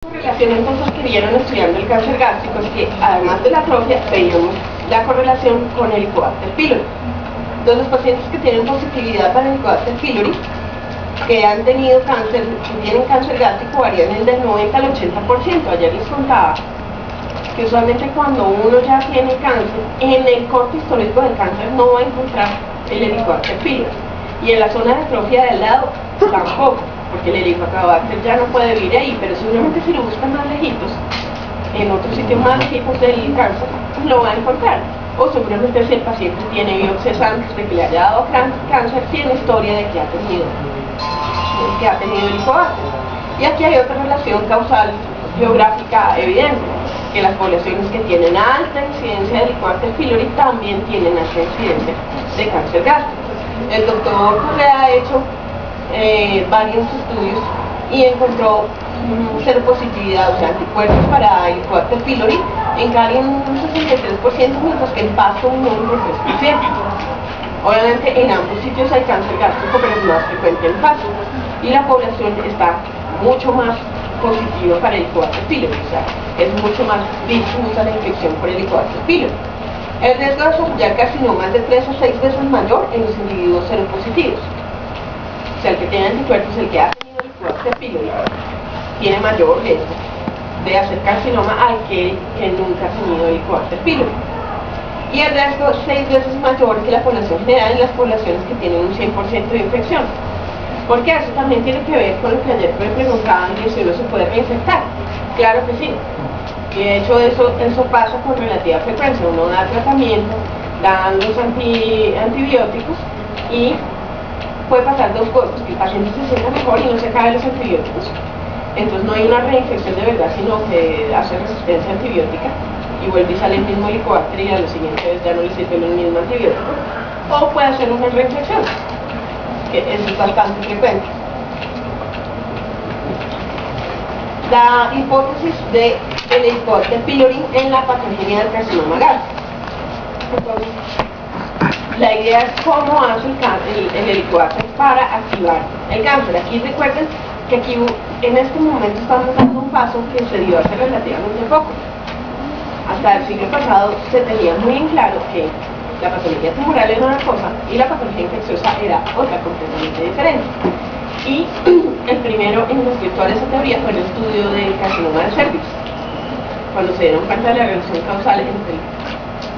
Relación entonces que vieron estudiando el cáncer gástrico es que además de la atrofia veíamos la correlación con el Helicobacter pylori. Entonces los pacientes que tienen positividad para el Helicobacter pylori, que han tenido cáncer, que tienen cáncer gástrico, varían en del 90 al 80%. Ayer les contaba que usualmente cuando uno ya tiene cáncer, en el corte histórico del cáncer no va a encontrar el Helicobacter pylori, y en la zona de atrofia del lado tampoco, porque el Helicobacter ya no puede vivir ahí, pero seguramente si lo buscan más lejitos, en otro sitio más lejitos del cáncer, lo va a encontrar. O seguramente si el paciente tiene biopsias antes de que le haya dado cáncer, tiene historia de que ha tenido Helicobacter. Y aquí hay otra relación causal geográfica evidente, que las poblaciones que tienen alta incidencia de Helicobacter pylori también tienen alta incidencia de cáncer gástrico. El doctor Correa ha hecho varios estudios y encontró seropositividad, o sea, anticuerpos para Helicobacter pylori en Cali en un 63%, mientras que en Pasto un 93%. Obviamente en ambos sitios hay cáncer gástrico, pero es más frecuente en Pasto, y la población está mucho más positiva para el Helicobacter pylori, o sea, es mucho más difusa la infección por el Helicobacter pylori. El riesgo de desarrollar carcinoma es de 3 a 6 veces mayor en los individuos seropositivos. O sea, el que tiene anticuerpos, el que ha tenido Helicobacter pylori, tiene mayor riesgo de hacer carcinoma al que nunca ha tenido Helicobacter pylori. Y el riesgo es 6 veces mayor que la población general en las poblaciones que tienen un 100% de infección. Porque eso también tiene que ver con lo que ayer me preguntaban, que si uno se puede reinfectar. Claro que sí. Y de hecho eso pasa con relativa frecuencia. Uno da tratamiento, dan los antibióticos y puede pasar dos cosas: que el paciente se sienta mejor y no se acabe los antibióticos, entonces no hay una reinfección de verdad, sino que hace resistencia antibiótica y vuelve y sale el mismo Helicobacter y a la siguiente vez ya no le sirve el mismo antibiótico, o puede hacer una reinfección, que es bastante frecuente. La hipótesis de el Helicobacter pylori en la patogenia del carcinoma gástrico. Entonces, la idea es cómo hace el Helicobacter para activar el cáncer. Aquí recuerden que aquí en este momento estamos dando un paso que se dio hace relativamente poco. Hasta el siglo pasado se tenía muy en claro que la patología tumoral era una cosa y la patología infecciosa era otra completamente diferente. Y el primero en desvirtuar esa teoría fue el estudio del carcinoma de cervix, cuando se dieron cuenta de la relación causal entre el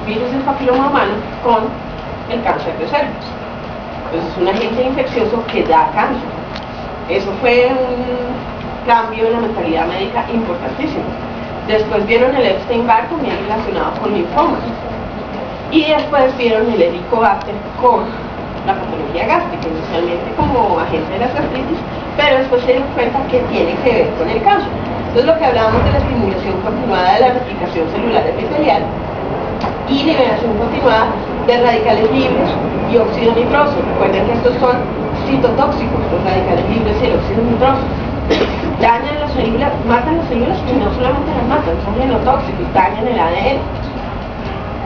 virus del papiloma humano con el cáncer de cervix. Entonces es un agente infeccioso que da cáncer. Eso fue un cambio en la mentalidad médica importantísimo. Después vieron el Epstein-Barr también relacionado con linfomas, y después vieron el Helicobacter con la patología gástrica, inicialmente como agente de la gastritis, pero después se dieron cuenta que tiene que ver con el cáncer. Entonces lo que hablábamos de la estimulación continuada de la replicación celular epitelial y liberación continuada de radicales libres y óxido nitroso. Recuerden que estos son citotóxicos, los radicales libres y el óxido nitroso. Dañan las células, matan las células, y no solamente las matan, son genotóxicos, dañan el ADN.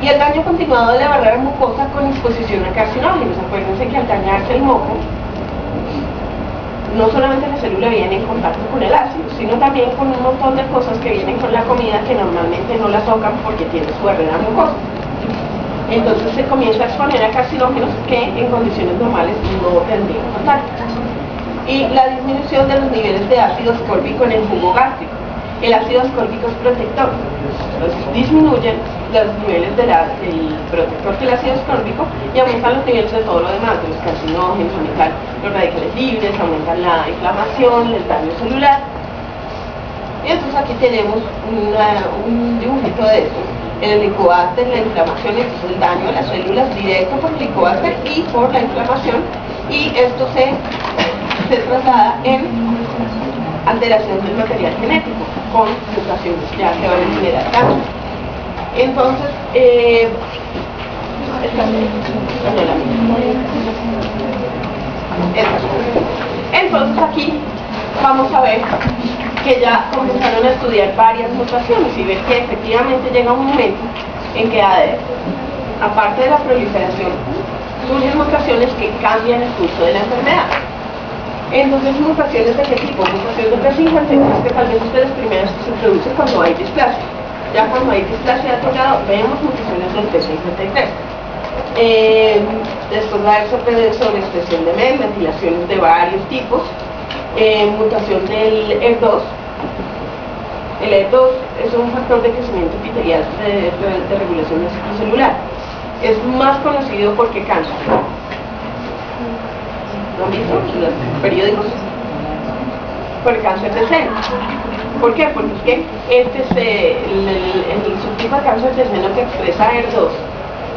Y el daño continuado de la barrera mucosa con exposición a carcinógenos. Acuérdense que al dañarse el moco, no solamente la célula viene en contacto con el ácido, sino también con un montón de cosas que vienen con la comida que normalmente no la tocan porque tiene su barrera mucosa. Entonces se comienza a exponer a carcinógenos que en condiciones normales no tendrían contacto. Y la disminución de los niveles de ácido ascórbico en el jugo gástrico. El ácido ascórbico es protector. Entonces disminuyen los niveles del protector del ácido ascórbico y aumentan los niveles de todo lo demás, de los carcinógenos, aumentan los radicales libres, aumentan la inflamación, el daño celular. Y entonces aquí tenemos un dibujito de eso. El Helicobacter, la inflamación, entonces el daño a las células directo por el Helicobacter y por la inflamación, y esto se traslada en alteración del material genético con mutaciones ya que van a generar cáncer. Entonces, entonces aquí vamos a ver que ya comenzaron a estudiar varias mutaciones y ver que efectivamente llega un momento en que aparte de la proliferación surgen mutaciones que cambian el curso de la enfermedad. Entonces, ¿mutaciones de qué tipo? Mutaciones de P53, que tal vez ustedes primeras se producen cuando hay displasia. Ya cuando hay displasia de apoyado, vemos mutaciones del P53. Después va a haber sobreexpresión de MEM, metilaciones de varios tipos, mutación del ER2. El ER2 es un factor de crecimiento epitelial de regulación del ciclo celular. Es más conocido porque cáncer. ¿Lo han visto en los periódicos? Por el cáncer de seno. ¿Por qué? Porque es que este es el subtipo de cáncer de seno que expresa ER2.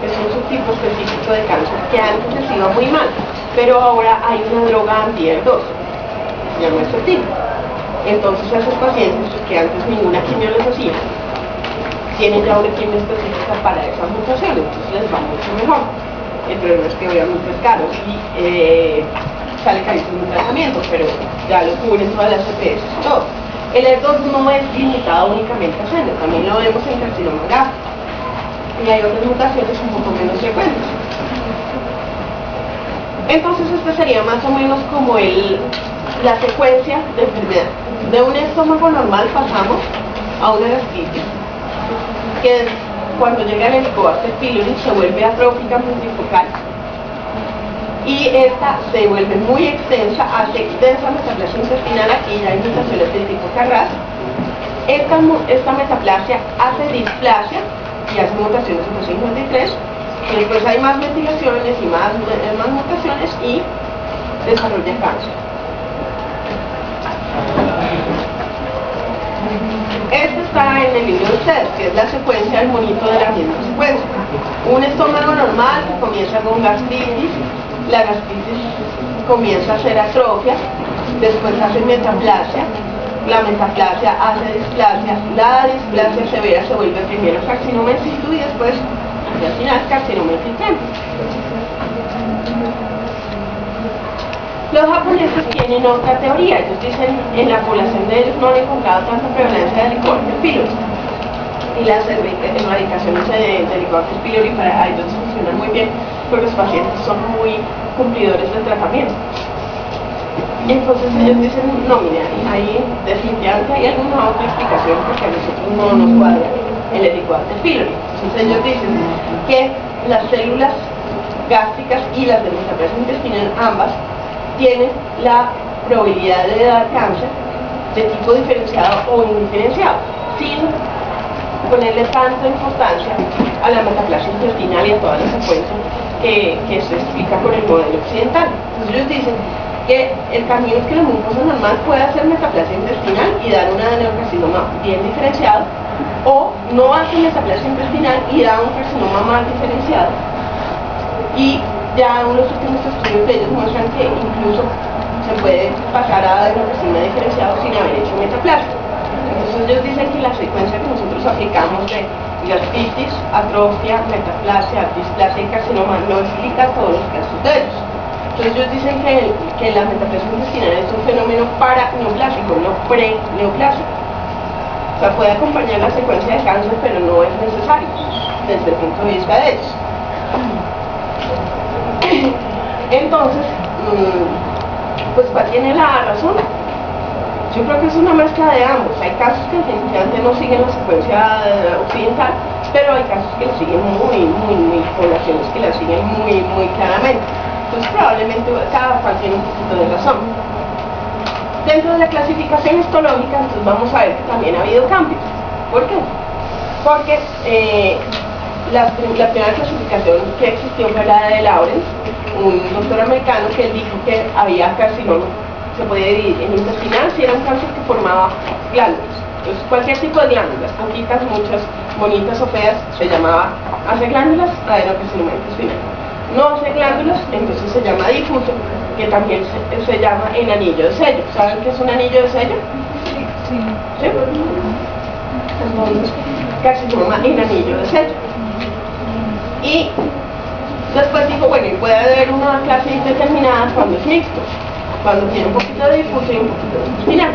Es un subtipo específico de cáncer que antes les iba muy mal, pero ahora hay una droga anti-ER2, se llama Herceptin. Entonces a esos pacientes que antes ninguna quimio les hacía, tienen ya una quimio específica para esas mutaciones, entonces les va mucho mejor. El problema es que obviamente es caro y sale carísimo el tratamiento, pero ya lo cubren todas las EPS y todo. El ER2 no es limitado únicamente a seno, también lo vemos en carcinoma gástrico. Y hay otras mutaciones un poco menos frecuentes. Entonces este sería más o menos como la secuencia de enfermedad. De un estómago normal pasamos a una gastritis, que cuando llega el Helicobacter pylori se vuelve atrófica multifocal y esta se vuelve muy extensa, hace extensa metaplasia intestinal. Aquí ya hay mutaciones del tipo Carras. Esta metaplasia hace displasia y hace mutaciones en P53, y después hay más metilaciones y más mutaciones y desarrolla cáncer. Este está en el libro de ustedes, que es la secuencia del monito de la misma secuencia. Un estómago normal que comienza con gastritis, la gastritis comienza a hacer atrofia, después hace metaplasia, la metaplasia hace displasia, la displasia severa se vuelve primero carcinoma in situ y después, al final, carcinoma infiltrante. Los japoneses tienen otra teoría. Ellos dicen, en la población de ellos no han encontrado tanta prevalencia de Helicobacter pylori, y las erradicaciones de Helicobacter pylori para ellos funcionan muy bien porque los pacientes son muy cumplidores del tratamiento. Entonces ellos dicen, no, mire, ahí definitivamente hay alguna otra explicación porque a nosotros no nos cuadra el Helicobacter pylori. Entonces ellos dicen que las células gástricas y las de metaplasia intestinal, ambas, tienen la probabilidad de dar cáncer de tipo diferenciado o indiferenciado, sin ponerle tanta importancia a la metaplasia intestinal y a toda la secuencia que se explica con el modelo occidental. Entonces ellos dicen que el camino es que la mucosa normal puede hacer metaplasia intestinal y dar un adenocarcinoma bien diferenciado, o no hace metaplasia intestinal y da un carcinoma mal diferenciado. Y ya unos últimos estudios de ellos muestran que incluso se puede pasar a adenocarcinoma diferenciado sin haber hecho metaplasia. Entonces ellos dicen que la secuencia que nosotros aplicamos de gastritis, atrofia, metaplasia, displasia y carcinoma no explica todos los casos de ellos. Entonces ellos dicen que la metaplasia intestinal es un fenómeno paraneoplásico, no preneoplásico. O sea, puede acompañar la secuencia de cáncer, pero no es necesario desde el punto de vista de ellos. Entonces, pues ¿cuál tiene la razón? Yo creo que es una mezcla de ambos. Hay casos que definitivamente no siguen la secuencia occidental, pero hay casos que la siguen muy, poblaciones que la siguen muy claramente. Entonces probablemente cada cual tiene un poquito de razón. Dentro de la clasificación histológica, entonces vamos a ver que también ha habido cambios. ¿Por qué? Porque la primera clasificación que existió fue la de Lawrence, un doctor americano, que él dijo que había carcinoma, se podía dividir en intestinal si era un cáncer que formaba glándulas. Entonces cualquier tipo de glándulas, poquitas, muchas, bonitas o feas, se llamaba hace glándulas, adenocarcinoma intestinal. No hace glándulas, entonces se llama difuso, que también se llama en anillo de sello. ¿Saben qué es un anillo de sello? Sí. ¿Sí? Entonces, carcinoma en anillo de sello. Y después dijo, bueno, y puede haber una clase indeterminada cuando es mixto, cuando tiene un poquito de difuso y un poquito de intestinal.